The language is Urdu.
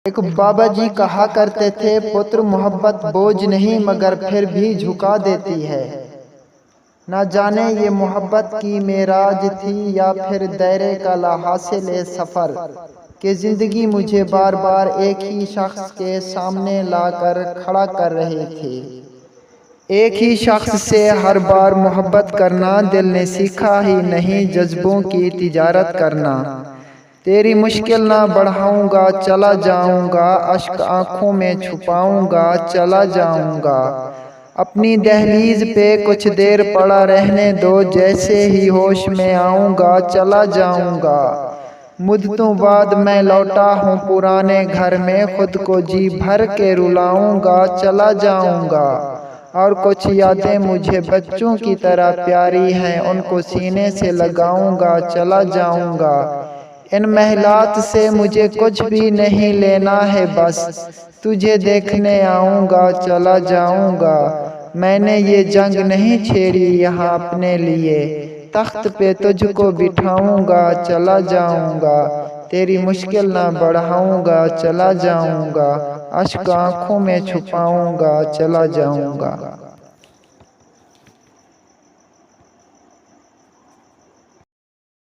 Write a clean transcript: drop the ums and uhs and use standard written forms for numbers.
ایک بابا جی کہا کرتے تھے، پتر محبت بوجھ نہیں مگر پھر بھی جھکا دیتی ہے۔ نہ جانے یہ محبت کی معراج تھی یا پھر دائرے کا لاحاصل سفر، کہ زندگی مجھے بار بار ایک ہی شخص کے سامنے لا کر کھڑا کر رہی تھی۔ ایک ہی شخص سے ہر بار محبت کرنا دل نے سیکھا ہی نہیں، جذبوں کی تجارت کرنا۔ تیری مشکل نہ بڑھاؤں گا، چلا جاؤں گا، اشک آنکھوں میں چھپاؤں گا، چلا جاؤں گا۔ اپنی دہلیز پہ کچھ دیر پڑا رہنے دو، جیسے ہی ہوش میں آؤں گا، چلا جاؤں گا۔ مدتوں بعد میں لوٹا ہوں پرانے گھر میں، خود کو جی بھر کے رلاؤں گا، چلا جاؤں گا۔ اور کچھ یادیں مجھے بچوں کی طرح پیاری ہیں، ان کو سینے سے لگاؤں گا، چلا جاؤں گا۔ ان محلات سے مجھے کچھ بھی نہیں لینا ہے، بس تجھے دیکھنے آؤں گا، چلا جاؤں گا۔ میں نے یہ جنگ نہیں چھیڑی یہاں اپنے لیے، تخت پہ تجھ کو بٹھاؤں گا، چلا جاؤں گا۔ تیری مشکل نہ بڑھاؤں گا، چلا جاؤں گا۔ اشک آنکھوں میں چھپاؤں گا، چلا جاؤں گا۔